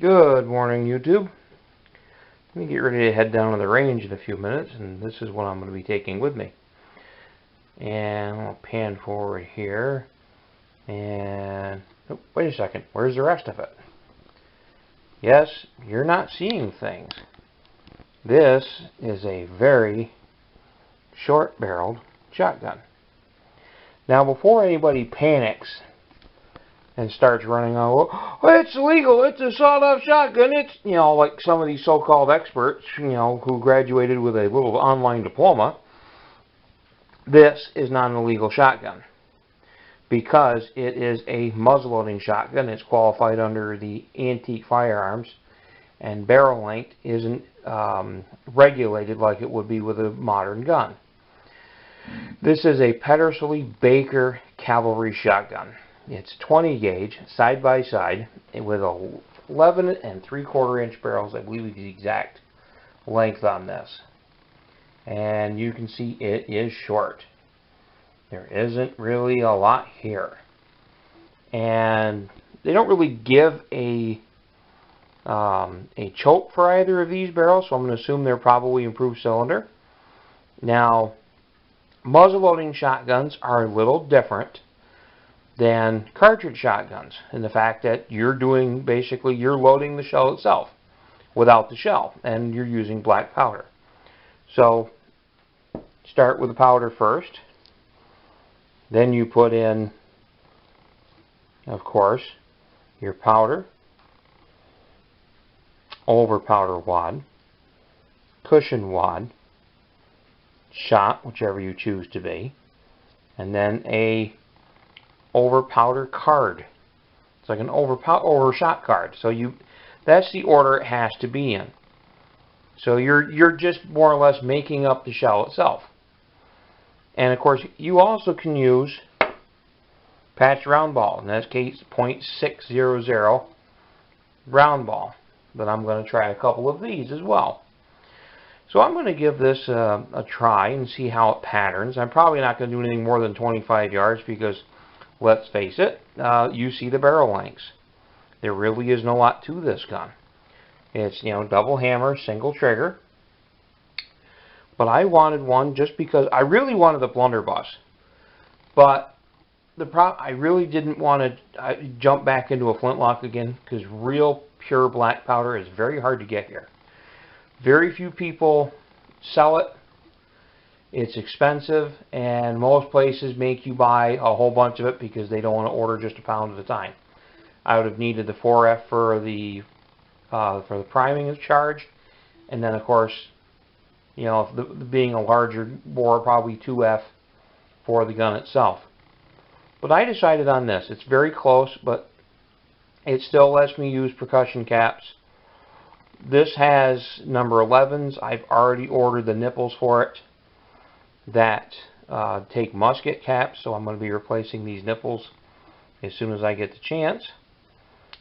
Good morning, YouTube. Let me get ready to head down to the range in a few minutes, and this is what I'm going to be taking with me. And I'll pan forward here, and oh, wait a second, where's the rest of it? Yes, you're not seeing things. This is a very short-barreled shotgun. Now, before anybody panics and starts running on, oh, it's illegal, it's a sawed-off shotgun, it's, like some of these so-called experts, who graduated with a little online diploma. This is not an illegal shotgun because it is a muzzleloading shotgun. It's qualified under the antique firearms, and barrel length isn't regulated like it would be with a modern gun. This is a Pedersoli Baker Cavalry shotgun. It's 20 gauge, side by side, with 11 3/4 inch barrels. I believe is the exact length on this. And you can see it is short. There isn't really a lot here. And they don't really give a choke for either of these barrels, so I'm going to assume they're probably improved cylinder. Now, muzzleloading shotguns are a little different than cartridge shotguns in the fact that you're loading the shell itself without the shell, and you're using black powder. So start with the powder first, then you put in, of course, your powder, over powder wad, cushion wad, shot, whichever you choose to be, and then a over powder card. It's like an over shot card. So that's the order it has to be in. So you're just more or less making up the shell itself. And of course, you also can use patch round ball. In this case, .600 round ball. But I'm going to try a couple of these as well. So I'm going to give this a try and see how it patterns. I'm probably not going to do anything more than 25 yards because, let's face it, you see the barrel lengths. There really isn't a lot to this gun. It's, double hammer, single trigger. But I wanted one just because I really wanted the blunderbuss. But I really didn't want to jump back into a flintlock again because real pure black powder is very hard to get here. Very few people sell it. It's expensive, and most places make you buy a whole bunch of it because they don't want to order just a pound at a time. I would have needed the 4F for the priming of charge, and then of course, being a larger bore, probably 2F for the gun itself. But I decided on this. It's very close, but it still lets me use percussion caps. This has number 11s. I've already ordered the nipples for it that take musket caps, so I'm going to be replacing these nipples as soon as I get the chance.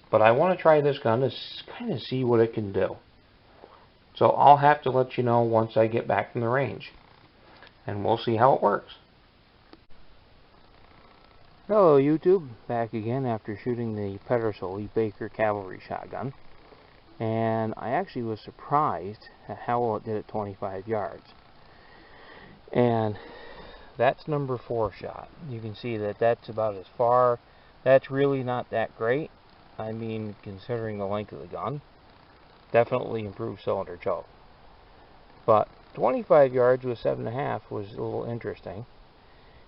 But I want to try this gun to kind of see what it can do. So I'll have to let you know once I get back from the range, and we'll see how it works. Hello YouTube, back again after shooting the Pedersoli Baker Cavalry shotgun. And I actually was surprised at how well it did at 25 yards. And that's number 4 shot. You can see that that's about as far. That's really not that great. I mean, considering the length of the gun. Definitely improved cylinder choke. But 25 yards with 7.5 was a little interesting.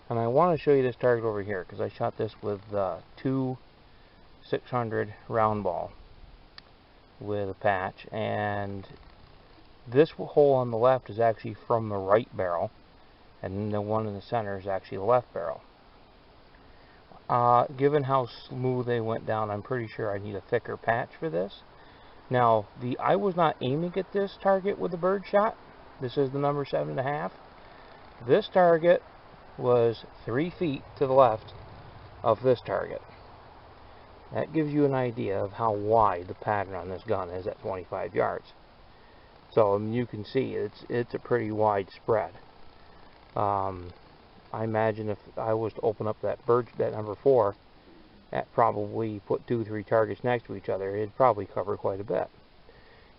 And I want to show you this target over here because I shot this with 2 600 round ball with a patch, and this hole on the left is actually from the right barrel, and the one in the center is actually the left barrel. Given how smooth they went down, I'm pretty sure I need a thicker patch for this. Now, I was not aiming at this target with the birdshot. This is the number 7.5. This target was 3 feet to the left of this target. That gives you an idea of how wide the pattern on this gun is at 25 yards. So you can see it's a pretty wide spread. I imagine if I was to open up that number 4 probably put 2-3 targets next to each other, it'd probably cover quite a bit.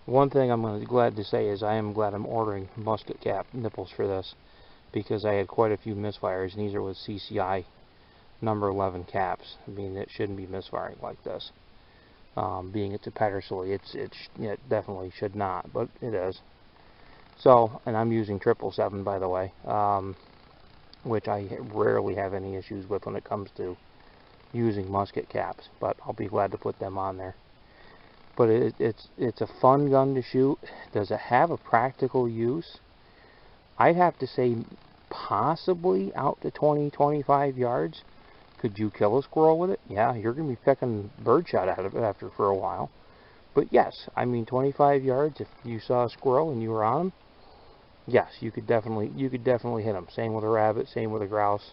One thing I'm glad to say is I am glad I'm ordering musket cap nipples for this, because I had quite a few misfires, and these are with CCI number 11 caps. I mean, it shouldn't be misfiring like this. Being it's a Pedersoli, it definitely should not, but it is. So, and I'm using 777, by the way, which I rarely have any issues with when it comes to using musket caps, but I'll be glad to put them on there. But it's a fun gun to shoot. Does it have a practical use? I'd have to say possibly out to 20-25 yards. Could you kill a squirrel with it? Yeah, you're going to be picking birdshot out of it after for a while. But yes, I mean 25 yards, if you saw a squirrel and you were on him, yes, you could definitely hit them. Same with a rabbit, same with a grouse.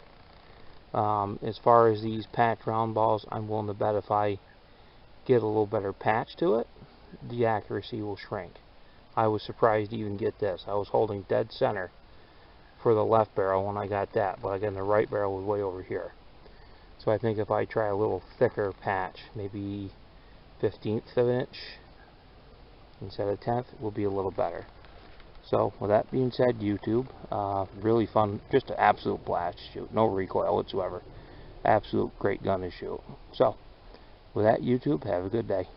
As far as these patch round balls, I'm willing to bet if I get a little better patch to it, the accuracy will shrink. I was surprised to even get this. I was holding dead center for the left barrel when I got that, but again, the right barrel was way over here. So I think if I try a little thicker patch, maybe 1/15 of an inch instead of 1/10, it will be a little better. So with that being said, YouTube, really fun, just an absolute blast to shoot, no recoil whatsoever. Absolute great gun to shoot. So with that, YouTube, have a good day.